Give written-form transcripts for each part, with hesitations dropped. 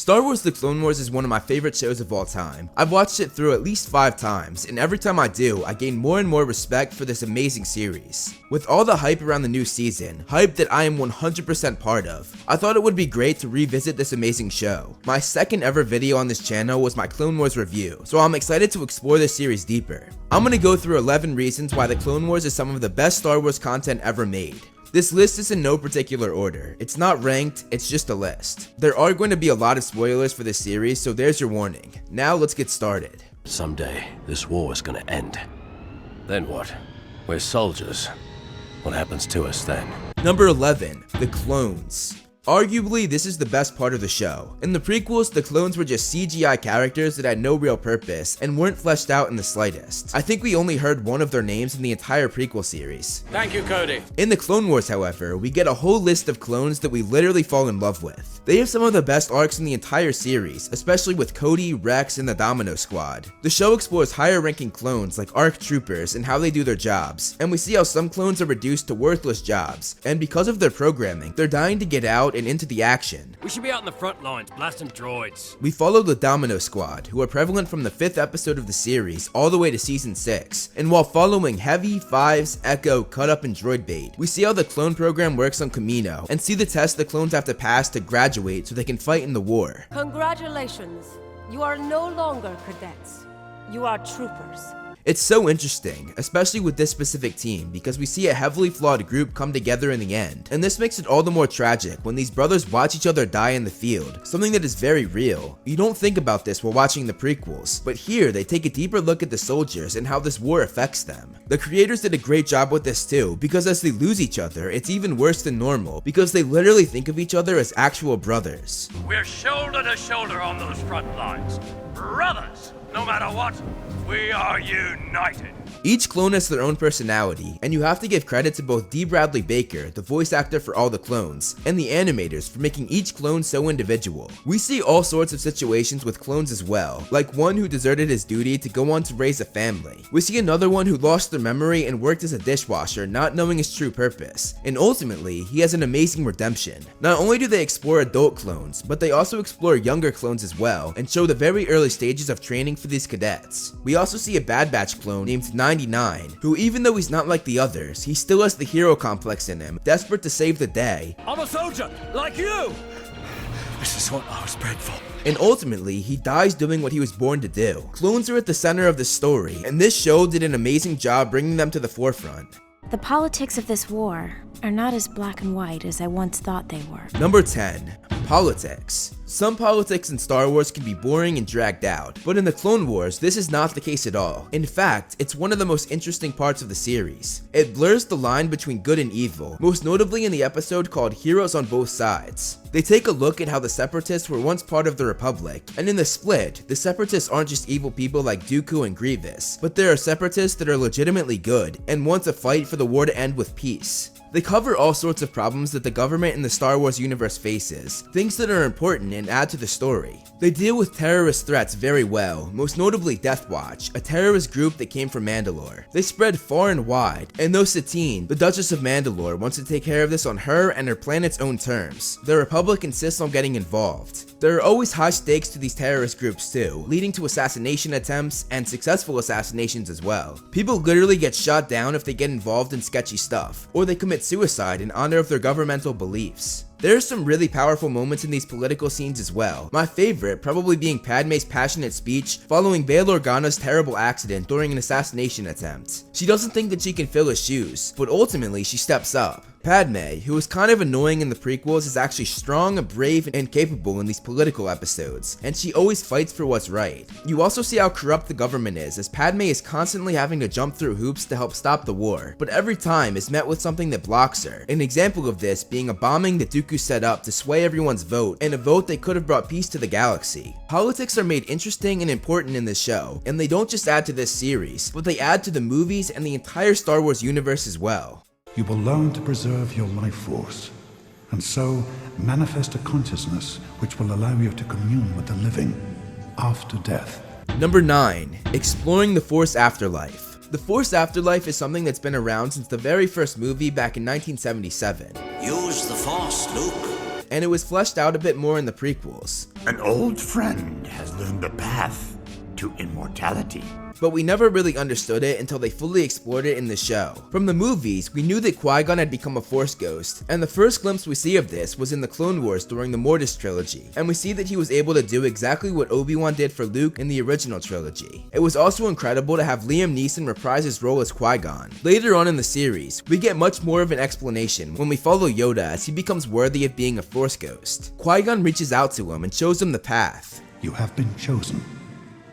Star Wars The Clone Wars is one of my favorite shows of all time. I've watched it through at least 5 times, and every time I do, I gain more and more respect for this amazing series. With all the hype around the new season, hype that I am 100% part of, I thought it would be great to revisit this amazing show. My second ever video on this channel was my Clone Wars review, so I'm excited to explore this series deeper. I'm gonna go through 11 reasons why The Clone Wars is some of the best Star Wars content ever made. This list is in no particular order. It's not ranked, it's just a list. There are going to be a lot of spoilers for this series, so there's your warning. Now let's get started. Someday, this war is gonna end. Then what? We're soldiers. What happens to us then? Number 11, the clones. Arguably, this is the best part of the show. In the prequels, the clones were just CGI characters that had no real purpose and weren't fleshed out in the slightest. I think we only heard one of their names in the entire prequel series. Thank you, Cody. In the Clone Wars, however, we get a whole list of clones that we literally fall in love with. They have some of the best arcs in the entire series, especially with Cody, Rex, and the Domino Squad. The show explores higher ranking clones like ARC troopers and how they do their jobs, and we see how some clones are reduced to worthless jobs, and because of their programming, they're dying to get out and into the action. We should be out in the front lines, blasting droids. We follow the Domino Squad, who are prevalent from the 5th episode of the series all the way to season 6, and while following Heavy, Fives, Echo, Cut Up, and Droid Bait, we see how the clone program works on Kamino, and see the tests the clones have to pass to graduate so they can fight in the war. Congratulations, you are no longer cadets, you are troopers. It's so interesting, especially with this specific team, because we see a heavily flawed group come together in the end, and this makes it all the more tragic when these brothers watch each other die in the field, something that is very real. You don't think about this while watching the prequels, but here they take a deeper look at the soldiers and how this war affects them. The creators did a great job with this too, because as they lose each other, it's even worse than normal, because they literally think of each other as actual brothers. We're shoulder to shoulder on those front lines. Brothers, no matter what, we are united. Each clone has their own personality, and you have to give credit to both D. Bradley Baker, the voice actor for all the clones, and the animators for making each clone so individual. We see all sorts of situations with clones as well, like one who deserted his duty to go on to raise a family. We see another one who lost their memory and worked as a dishwasher, not knowing his true purpose, and ultimately, he has an amazing redemption. Not only do they explore adult clones, but they also explore younger clones as well, and show the very early stages of training for these cadets. We also see a Bad Batch clone named 99, who even though he's not like the others, he still has the hero complex in him, desperate to save the day. I'm a soldier, like you! This is what I was bred for. And ultimately, he dies doing what he was born to do. Clones are at the center of the story, and this show did an amazing job bringing them to the forefront. The politics of this war are not as black and white as I once thought they were. Number 10. Politics. Some politics in Star Wars can be boring and dragged out, but in the Clone Wars, this is not the case at all. In fact, it's one of the most interesting parts of the series. It blurs the line between good and evil, most notably in the episode called Heroes on Both Sides. They take a look at how the Separatists were once part of the Republic, and in the split, the Separatists aren't just evil people like Dooku and Grievous, but there are Separatists that are legitimately good, and want to fight for the war to end with peace. They cover all sorts of problems that the government in the Star Wars universe faces, things that are important and add to the story. They deal with terrorist threats very well, most notably Death Watch, a terrorist group that came from Mandalore. They spread far and wide, and though Satine, the Duchess of Mandalore, wants to take care of this on her and her planet's own terms, the Republic insists on getting involved. There are always high stakes to these terrorist groups too, leading to assassination attempts and successful assassinations as well. People literally get shot down if they get involved in sketchy stuff, or they commit suicide in honor of their governmental beliefs. There are some really powerful moments in these political scenes as well, my favorite probably being Padme's passionate speech following Bail Organa's terrible accident during an assassination attempt. She doesn't think that she can fill his shoes, but ultimately she steps up. Padme, who was kind of annoying in the prequels, is actually strong, brave, and capable in these political episodes, and she always fights for what's right. You also see how corrupt the government is, as Padme is constantly having to jump through hoops to help stop the war, but every time is met with something that blocks her. An example of this being a bombing that Dooku set up to sway everyone's vote, and a vote that could have brought peace to the galaxy. Politics are made interesting and important in this show, and they don't just add to this series, but they add to the movies and the entire Star Wars universe as well. You will learn to preserve your life force, and so manifest a consciousness which will allow you to commune with the living after death. Number 9. Exploring the Force Afterlife. The Force Afterlife is something that's been around since the very first movie back in 1977. Use the Force, Luke. and it was fleshed out a bit more in the prequels. An old friend has learned the path to immortality. But we never really understood it until they fully explored it in the show. From the movies, we knew that Qui-Gon had become a Force ghost, and the first glimpse we see of this was in the Clone Wars during the Mortis trilogy, and we see that he was able to do exactly what Obi-Wan did for Luke in the original trilogy. It was also incredible to have Liam Neeson reprise his role as Qui-Gon. Later on in the series, we get much more of an explanation when we follow Yoda as he becomes worthy of being a Force ghost. Qui-Gon reaches out to him and shows him the path. You have been chosen,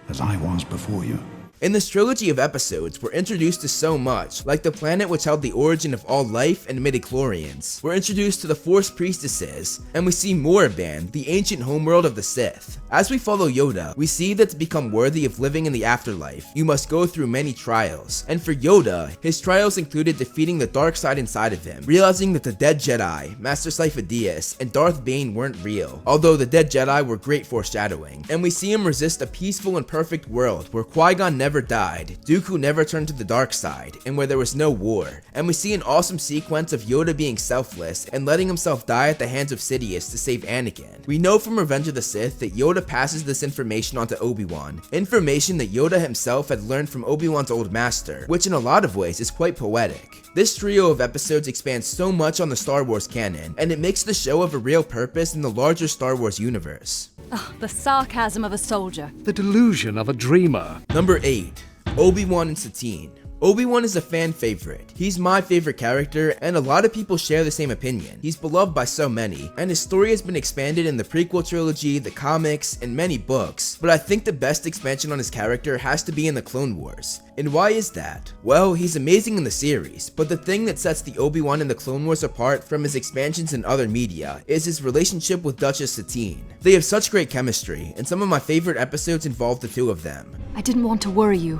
as I was before you. In this trilogy of episodes, we're introduced to so much, like the planet which held the origin of all life and midichlorians. We're introduced to the Force priestesses, and we see Moraban, the ancient homeworld of the Sith. As we follow Yoda, we see that to become worthy of living in the afterlife, you must go through many trials. And for Yoda, his trials included defeating the dark side inside of him, realizing that the dead Jedi, Master Sifo-Dyas, and Darth Bane weren't real, although the dead Jedi were great foreshadowing. And we see him resist a peaceful and perfect world where Qui-Gon never died, Dooku never turned to the dark side, and where there was no war. And we see an awesome sequence of Yoda being selfless and letting himself die at the hands of Sidious to save Anakin. We know from Revenge of the Sith that Yoda passes this information on to Obi-Wan, information that Yoda himself had learned from Obi-Wan's old master, which in a lot of ways is quite poetic. This trio of episodes expands so much on the Star Wars canon, and it makes the show have a real purpose in the larger Star Wars universe. Oh, the sarcasm of a soldier. The delusion of a dreamer. Number 8. ObiWan and Satine. Obi-Wan is a fan favorite. He's my favorite character, and a lot of people share the same opinion. He's beloved by so many, and his story has been expanded in the prequel trilogy, the comics, and many books, but I think the best expansion on his character has to be in the Clone Wars. And why is that? Well, he's amazing in the series, but the thing that sets the Obi-Wan in the Clone Wars apart from his expansions in other media is his relationship with Duchess Satine. They have such great chemistry, and some of my favorite episodes involve the two of them. I didn't want to worry you.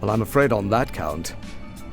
Well, I'm afraid on that count,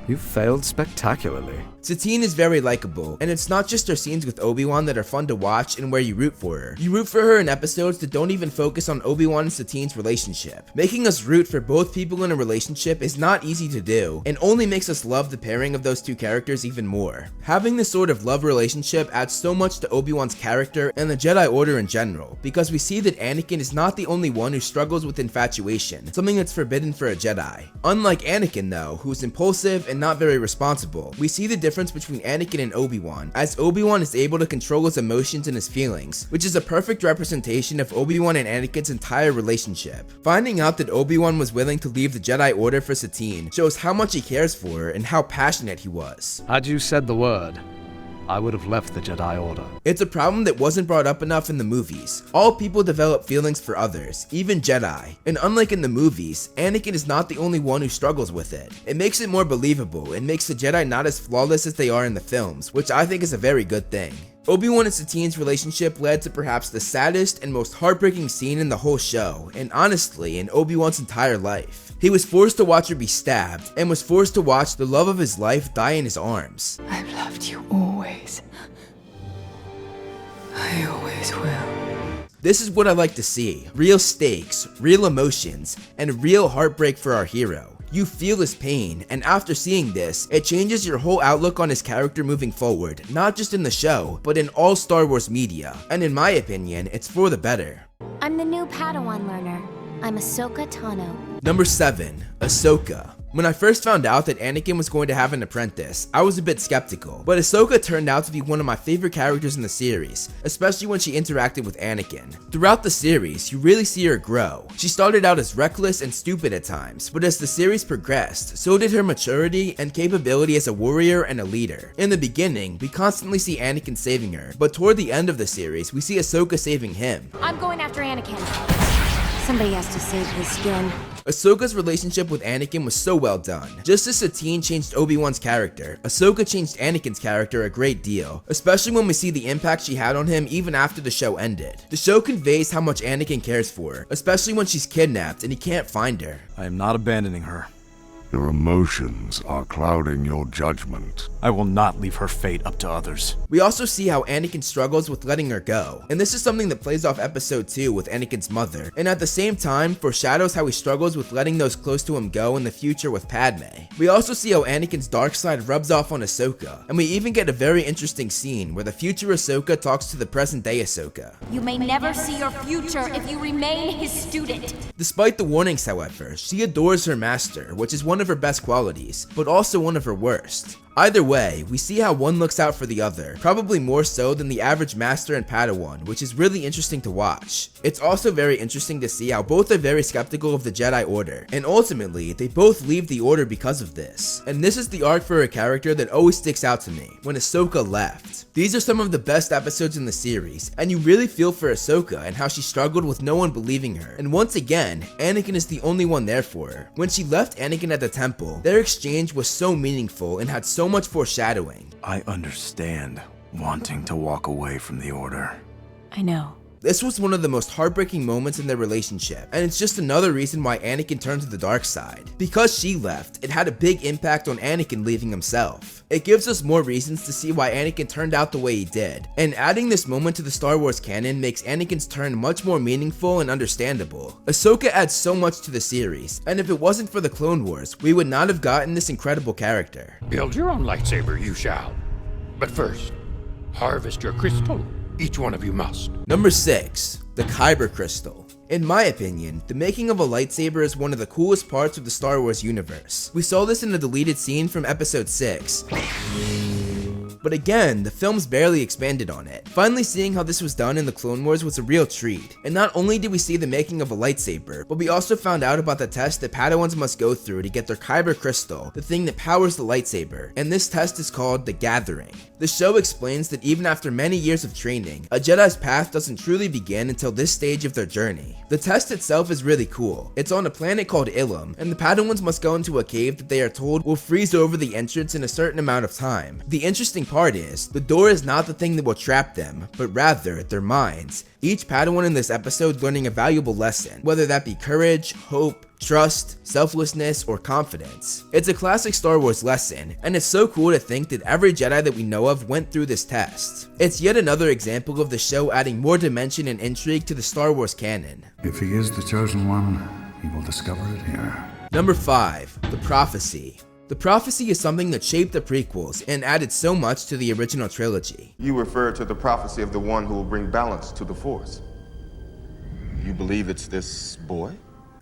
you failed spectacularly. Satine is very likable, and it's not just her scenes with Obi-Wan that are fun to watch and where you root for her. You root for her in episodes that don't even focus on Obi-Wan and Satine's relationship. Making us root for both people in a relationship is not easy to do, and only makes us love the pairing of those two characters even more. Having this sort of love relationship adds so much to Obi-Wan's character and the Jedi Order in general, because we see that Anakin is not the only one who struggles with infatuation, something that's forbidden for a Jedi. Unlike Anakin though, who's impulsive and not very responsible, we see the difference between Anakin and Obi-Wan, as Obi-Wan is able to control his emotions and his feelings, which is a perfect representation of Obi-Wan and Anakin's entire relationship. Finding out that Obi-Wan was willing to leave the Jedi Order for Satine shows how much he cares for her and how passionate he was. Had you said the word, I would have left the Jedi Order. It's a problem that wasn't brought up enough in the movies. All people develop feelings for others, even Jedi. And unlike in the movies, Anakin is not the only one who struggles with it. It makes it more believable and makes the Jedi not as flawless as they are in the films, which I think is a very good thing. Obi-Wan and Satine's relationship led to perhaps the saddest and most heartbreaking scene in the whole show, and honestly, in Obi-Wan's entire life. He was forced to watch her be stabbed, and was forced to watch the love of his life die in his arms. I've loved you always. I always will. This is what I like to see. Real stakes, real emotions, and real heartbreak for our hero. You feel his pain, and after seeing this, it changes your whole outlook on his character moving forward, not just in the show, but in all Star Wars media. And in my opinion, it's for the better. I'm the new Padawan learner. I'm Ahsoka Tano. Number 7. Ahsoka. When I first found out that Anakin was going to have an apprentice, I was a bit skeptical, but Ahsoka turned out to be one of my favorite characters in the series, especially when she interacted with Anakin. Throughout the series, you really see her grow. She started out as reckless and stupid at times, but as the series progressed, so did her maturity and capability as a warrior and a leader. In the beginning, we constantly see Anakin saving her, but toward the end of the series, we see Ahsoka saving him. I'm going after Anakin. Somebody has to save his skin. Ahsoka's relationship with Anakin was so well done. Just as Satine changed Obi-Wan's character, Ahsoka changed Anakin's character a great deal, especially when we see the impact she had on him even after the show ended. The show conveys how much Anakin cares for her, especially when she's kidnapped and he can't find her. I am not abandoning her. Your emotions are clouding your judgment. I will not leave her fate up to others. We also see how Anakin struggles with letting her go, and this is something that plays off episode 2 with Anakin's mother, and at the same time foreshadows how he struggles with letting those close to him go in the future with Padme. We also see how Anakin's dark side rubs off on Ahsoka, and we even get a very interesting scene where the future Ahsoka talks to the present day Ahsoka. You may never see your future if you remain his student. Despite the warnings, however, she adores her master, which is one of her best qualities, but also one of her worst. Either way, we see how one looks out for the other, probably more so than the average master and Padawan, which is really interesting to watch. It's also very interesting to see how both are very skeptical of the Jedi Order, and ultimately, they both leave the Order because of this. And this is the arc for a character that always sticks out to me, when Ahsoka left. These are some of the best episodes in the series, and you really feel for Ahsoka and how she struggled with no one believing her. And once again, Anakin is the only one there for her. When she left Anakin at the temple, their exchange was so meaningful and had so much foreshadowing. I understand wanting to walk away from the Order. I know. This was one of the most heartbreaking moments in their relationship, and it's just another reason why Anakin turned to the dark side. Because she left, it had a big impact on Anakin leaving himself. It gives us more reasons to see why Anakin turned out the way he did, and adding this moment to the Star Wars canon makes Anakin's turn much more meaningful and understandable. Ahsoka adds so much to the series, and if it wasn't for the Clone Wars, we would not have gotten this incredible character. Build your own lightsaber, you shall. But first, harvest your crystal. Each one of you must. Number 6. The Kyber Crystal. In my opinion, the making of a lightsaber is one of the coolest parts of the Star Wars universe. We saw this in a deleted scene from episode 6. But again, the films barely expanded on it. Finally seeing how this was done in the Clone Wars was a real treat. And not only did we see the making of a lightsaber, but we also found out about the test that Padawans must go through to get their Kyber Crystal, the thing that powers the lightsaber. And this test is called the Gathering. The show explains that even after many years of training, a Jedi's path doesn't truly begin until this stage of their journey. The test itself is really cool. It's on a planet called Ilum, and the Padawans must go into a cave that they are told will freeze over the entrance in a certain amount of time. The interesting part is, the door is not the thing that will trap them, but rather their minds. Each Padawan in this episode learning a valuable lesson, whether that be courage, hope, trust, selflessness, or confidence. It's a classic Star Wars lesson, and it's so cool to think that every Jedi that we know of went through this test. It's yet another example of the show adding more dimension and intrigue to the Star Wars canon. If he is the chosen one, he will discover it here. Number 5. The Prophecy. The Prophecy is something that shaped the prequels and added so much to the original trilogy. You refer to the prophecy of the one who will bring balance to the Force. You believe it's this boy?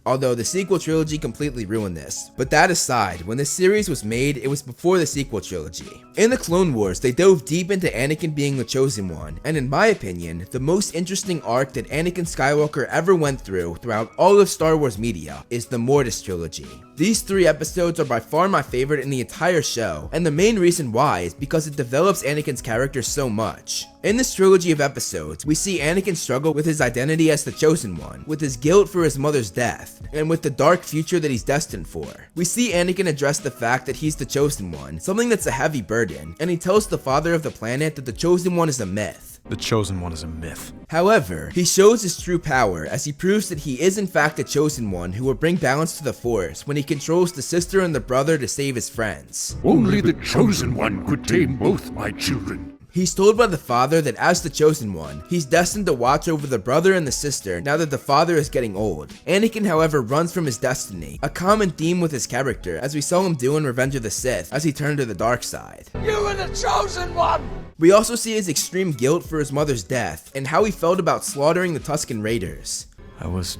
Although the sequel trilogy completely ruined this. But that aside, when this series was made, it was before the sequel trilogy. In the Clone Wars, they dove deep into Anakin being the chosen one, and in my opinion, the most interesting arc that Anakin Skywalker ever went throughout all of Star Wars media is the Mortis trilogy. These 3 episodes are by far my favorite in the entire show, and the main reason why is because it develops Anakin's character so much. In this trilogy of episodes, we see Anakin struggle with his identity as the chosen one, with his guilt for his mother's death, and with the dark future that he's destined for. We see Anakin address the fact that he's the chosen one, something that's a heavy burden, and he tells the father of the planet that the chosen one is a myth. The chosen one is a myth. However, he shows his true power as he proves that he is in fact the chosen one who will bring balance to the Force when he controls the sister and the brother to save his friends. Only the chosen one could tame both my children. He's told by the father that as the chosen one, he's destined to watch over the brother and the sister now that the father is getting old. Anakin, however, runs from his destiny, a common theme with his character, as we saw him do in Revenge of the Sith as he turned to the dark side. You were the chosen one! We also see his extreme guilt for his mother's death, and how he felt about slaughtering the Tusken Raiders. I was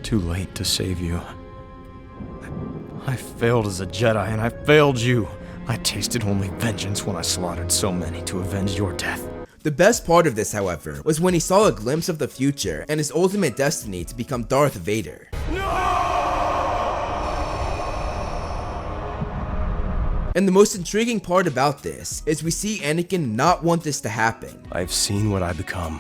too late to save you. I failed as a Jedi, and I failed you. I tasted only vengeance when I slaughtered so many to avenge your death. The best part of this, however, was when he saw a glimpse of the future and his ultimate destiny to become Darth Vader. And the most intriguing part about this is we see Anakin not want this to happen. I've seen what I become,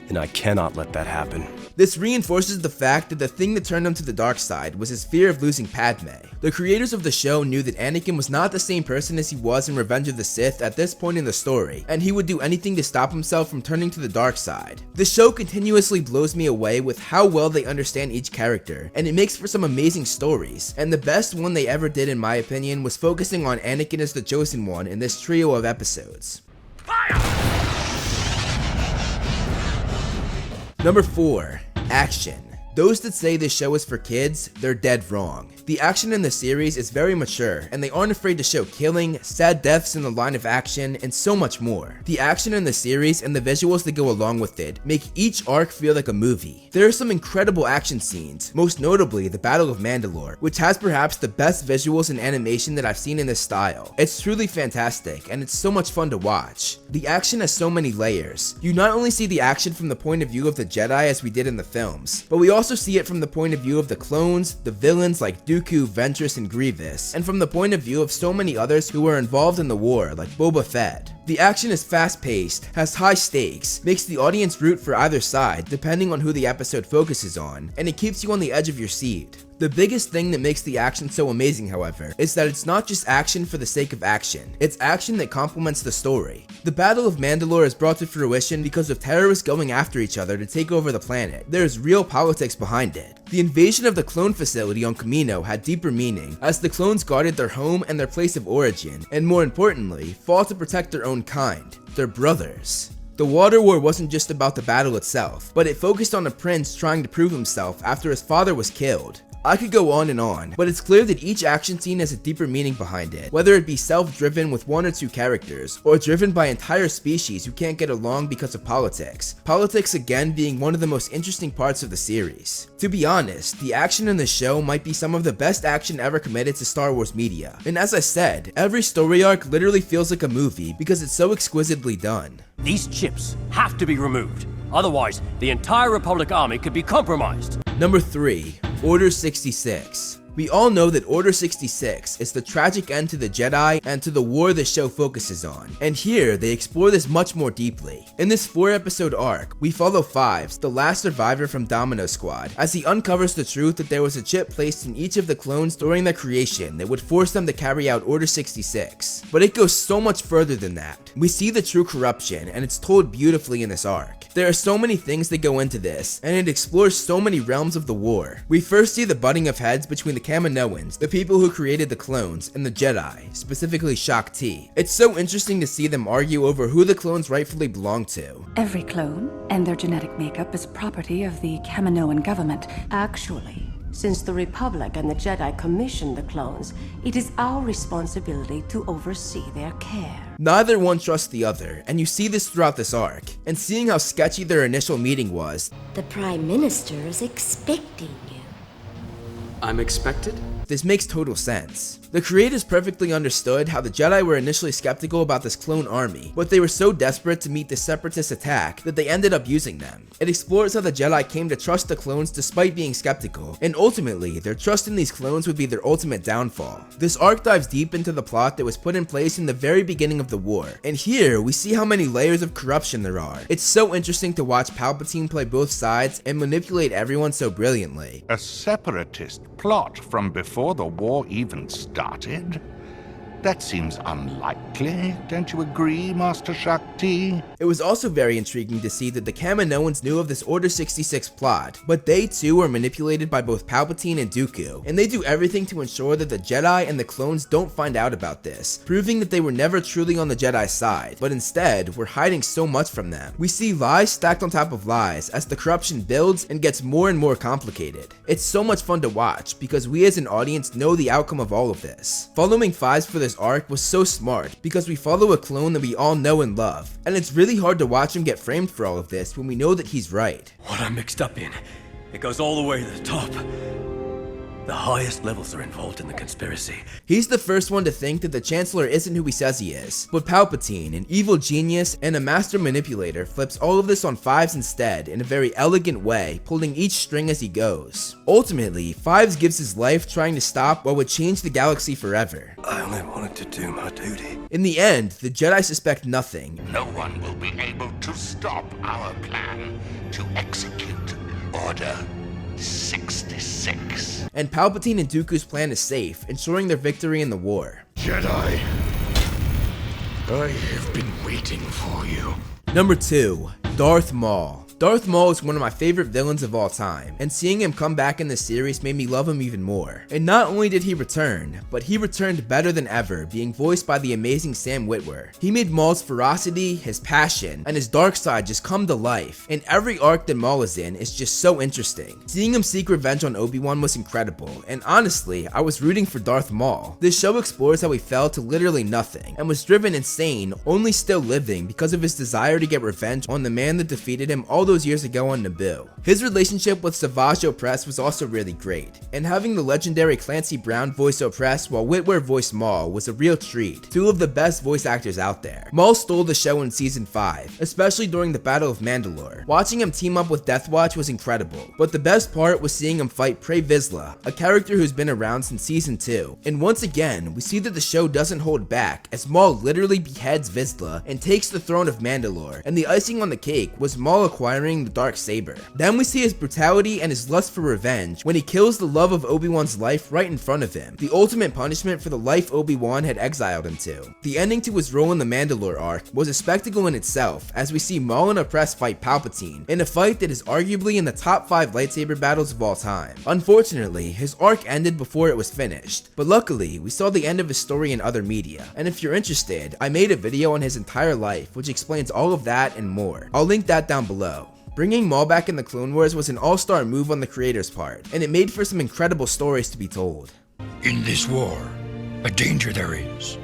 and I cannot let that happen. This reinforces the fact that the thing that turned him to the dark side was his fear of losing Padme. The creators of the show knew that Anakin was not the same person as he was in Revenge of the Sith at this point in the story, and he would do anything to stop himself from turning to the dark side. The show continuously blows me away with how well they understand each character, and it makes for some amazing stories, and the best one they ever did in my opinion was focusing on Anakin as the Chosen One in this trio of episodes. Number 4. Action. Those that say this show is for kids, they're dead wrong. The action in the series is very mature, and they aren't afraid to show killing, sad deaths in the line of action, and so much more. The action in the series and the visuals that go along with it make each arc feel like a movie. There are some incredible action scenes, most notably the Battle of Mandalore, which has perhaps the best visuals and animation that I've seen in this style. It's truly fantastic, and it's so much fun to watch. The action has so many layers. You not only see the action from the point of view of the Jedi as we did in the films, but we also see it from the point of view of the clones, the villains like Dooku, Ventress, and Grievous, and from the point of view of so many others who were involved in the war, like Boba Fett. The action is fast-paced, has high stakes, makes the audience root for either side depending on who the episode focuses on, and it keeps you on the edge of your seat. The biggest thing that makes the action so amazing, however, is that it's not just action for the sake of action, it's action that complements the story. The Battle of Mandalore is brought to fruition because of terrorists going after each other to take over the planet. There's real politics behind it. The invasion of the clone facility on Kamino had deeper meaning, as the clones guarded their home and their place of origin, and more importantly, fought to protect their own kind, their brothers. The Water War wasn't just about the battle itself, but it focused on a prince trying to prove himself after his father was killed. I could go on and on, but it's clear that each action scene has a deeper meaning behind it, whether it be self-driven with one or two characters, or driven by entire species who can't get along because of politics. Politics again being one of the most interesting parts of the series. To be honest, the action in the show might be some of the best action ever committed to Star Wars media, and as I said, every story arc literally feels like a movie because it's so exquisitely done. These chips have to be removed. Otherwise, the entire Republic army could be compromised. Number 3. Order 66. We all know that Order 66 is the tragic end to the Jedi and to the war the show focuses on, and here they explore this much more deeply. In this 4-episode arc, we follow Fives, the last survivor from Domino Squad, as he uncovers the truth that there was a chip placed in each of the clones during their creation that would force them to carry out Order 66. But it goes so much further than that. We see the true corruption, and it's told beautifully in this arc. There are so many things that go into this, and it explores so many realms of the war. We first see the butting of heads between the Kaminoans, the people who created the clones, and the Jedi, specifically Shaak-Ti. It's so interesting to see them argue over who the clones rightfully belong to. Every clone and their genetic makeup is property of the Kaminoan government. Actually, since the Republic and the Jedi commissioned the clones, it is our responsibility to oversee their care. Neither one trusts the other, and you see this throughout this arc. And seeing how sketchy their initial meeting was, the Prime Minister is expecting you. I'm expected? This makes total sense. The creators perfectly understood how the Jedi were initially skeptical about this clone army, but they were so desperate to meet the Separatist attack that they ended up using them. It explores how the Jedi came to trust the clones despite being skeptical, and ultimately, their trust in these clones would be their ultimate downfall. This arc dives deep into the plot that was put in place in the very beginning of the war, and here we see how many layers of corruption there are. It's so interesting to watch Palpatine play both sides and manipulate everyone so brilliantly. A separatist plot from before the war even started? That seems unlikely, don't you agree, Master Shaak-Ti? It was also very intriguing to see that the Kaminoans knew of this Order 66 plot, but they too were manipulated by both Palpatine and Dooku, and they do everything to ensure that the Jedi and the clones don't find out about this, proving that they were never truly on the Jedi side, but instead were hiding so much from them. We see lies stacked on top of lies as the corruption builds and gets more and more complicated. It's so much fun to watch because we as an audience know the outcome of all of this. Following Fives for this arc was so smart because we follow a clone that we all know and love, and it's really hard to watch him get framed for all of this when we know that he's right. What I'm mixed up in, it goes all the way to the top. The highest levels are involved in the conspiracy. He's the first one to think that the Chancellor isn't who he says he is, but Palpatine, an evil genius and a master manipulator, flips all of this on Fives instead in a very elegant way, pulling each string as he goes. Ultimately, Fives gives his life trying to stop what would change the galaxy forever. I only wanted to do my duty. In the end, the Jedi suspect nothing. No one will be able to stop our plan to execute Order 66. And Palpatine and Dooku's plan is safe, ensuring their victory in the war. Jedi, I have been waiting for you. Number 2. Darth Maul. Darth Maul is one of my favorite villains of all time, and seeing him come back in this series made me love him even more. And not only did he return, but he returned better than ever, being voiced by the amazing Sam Witwer. He made Maul's ferocity, his passion, and his dark side just come to life, and every arc that Maul is in is just so interesting. Seeing him seek revenge on Obi-Wan was incredible, and honestly, I was rooting for Darth Maul. This show explores how he fell to literally nothing, and was driven insane, only still living because of his desire to get revenge on the man that defeated him all those years ago on Naboo. His relationship with Savage Opress was also really great, and having the legendary Clancy Brown voice Opress while Witwer voiced Maul was a real treat. Two of the best voice actors out there. Maul stole the show in season 5, especially during the Battle of Mandalore. Watching him team up with Death Watch was incredible, but the best part was seeing him fight Pre Vizsla, a character who's been around since season 2. And once again, we see that the show doesn't hold back, as Maul literally beheads Vizsla and takes the throne of Mandalore, and the icing on the cake was Maul acquiring the Darksaber. Then we see his brutality and his lust for revenge when he kills the love of Obi-Wan's life right in front of him, the ultimate punishment for the life Obi-Wan had exiled him to. The ending to his role in the Mandalore arc was a spectacle in itself, as we see Maul and Opress fight Palpatine, in a fight that is arguably in the top 5 lightsaber battles of all time. Unfortunately, his arc ended before it was finished, but luckily, we saw the end of his story in other media, and if you're interested, I made a video on his entire life, which explains all of that and more. I'll link that down below. Bringing Maul back in the Clone Wars was an all-star move on the creator's part, and it made for some incredible stories to be told. In this war, a danger there is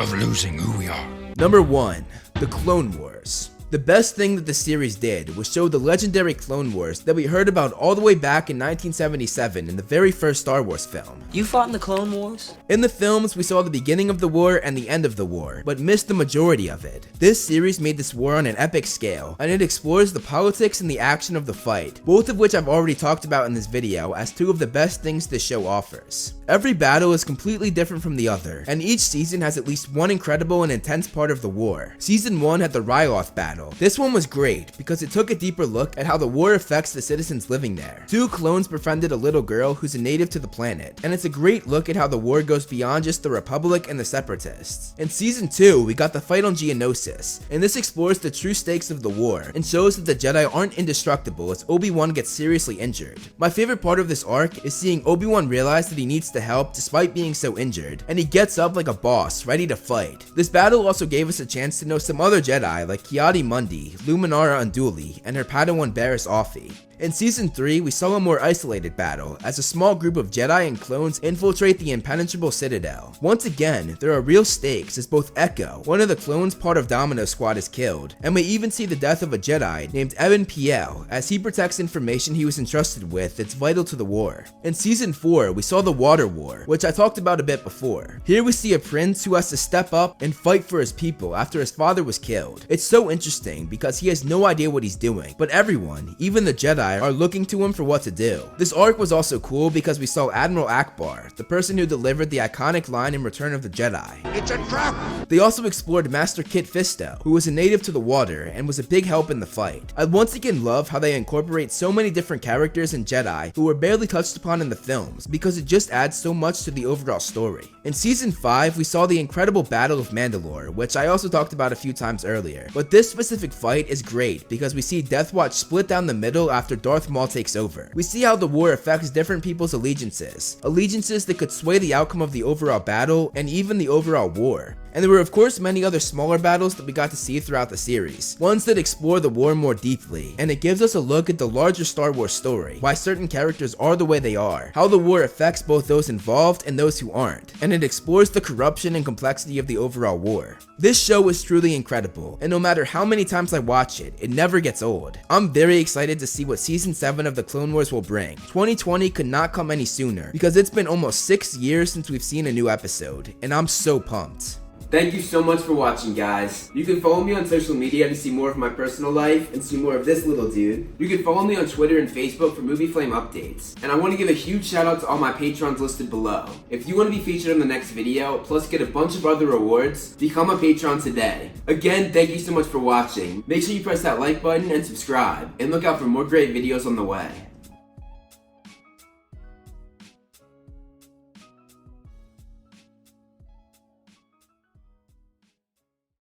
of losing who we are. Number 1. The Clone Wars. The best thing that the series did was show the legendary Clone Wars that we heard about all the way back in 1977 in the very first Star Wars film. You fought in the Clone Wars? In the films, we saw the beginning of the war and the end of the war, but missed the majority of it. This series made this war on an epic scale, and it explores the politics and the action of the fight, both of which I've already talked about in this video as two of the best things the show offers. Every battle is completely different from the other, and each season has at least one incredible and intense part of the war. Season 1 had the Ryloth battle. This one was great because it took a deeper look at how the war affects the citizens living there. 2 clones befriended a little girl who's a native to the planet, and it's a great look at how the war goes beyond just the Republic and the Separatists. In Season 2, we got the fight on Geonosis, and this explores the true stakes of the war, and shows that the Jedi aren't indestructible as Obi-Wan gets seriously injured. My favorite part of this arc is seeing Obi-Wan realize that he needs to help despite being so injured, and he gets up like a boss, ready to fight. This battle also gave us a chance to know some other Jedi like Kiadi Mundi, Luminara Unduli, and her Padawan Barriss Offee. In Season 3, we saw a more isolated battle, as a small group of Jedi and clones infiltrate the impenetrable Citadel. Once again, there are real stakes as both Echo, one of the clones part of Domino Squad, is killed, and we even see the death of a Jedi named Evan Piel, as he protects information he was entrusted with that's vital to the war. In Season 4, we saw the Water War, which I talked about a bit before. Here we see a prince who has to step up and fight for his people after his father was killed. It's so interesting because he has no idea what he's doing, but everyone, even the Jedi, are looking to him for what to do. This arc was also cool because we saw Admiral Akbar, the person who delivered the iconic line in Return of the Jedi. It's a trap! They also explored Master Kit Fisto, who was a native to the water and was a big help in the fight. I once again love how they incorporate so many different characters and Jedi who were barely touched upon in the films because it just adds so much to the overall story. In Season 5, we saw the incredible Battle of Mandalore, which I also talked about a few times earlier, but this specific fight is great because we see Death Watch split down the middle after Darth Maul takes over. We see how the war affects different people's allegiances that could sway the outcome of the overall battle and even the overall war. And there were of course many other smaller battles that we got to see throughout the series, ones that explore the war more deeply, and it gives us a look at the larger Star Wars story, why certain characters are the way they are, how the war affects both those involved and those who aren't, and it explores the corruption and complexity of the overall war. This show is truly incredible, and no matter how many times I watch it, it never gets old. I'm very excited to see what Season 7 of the Clone Wars will bring. 2020 could not come any sooner, because it's been almost 6 years since we've seen a new episode, and I'm so pumped. Thank you so much for watching, guys. You can follow me on social media to see more of my personal life and see more of this little dude. You can follow me on Twitter and Facebook for Movie Flame updates. And I want to give a huge shout out to all my patrons listed below. If you want to be featured in the next video, plus get a bunch of other rewards, become a patron today. Again, thank you so much for watching. Make sure you press that like button and subscribe, and look out for more great videos on the way.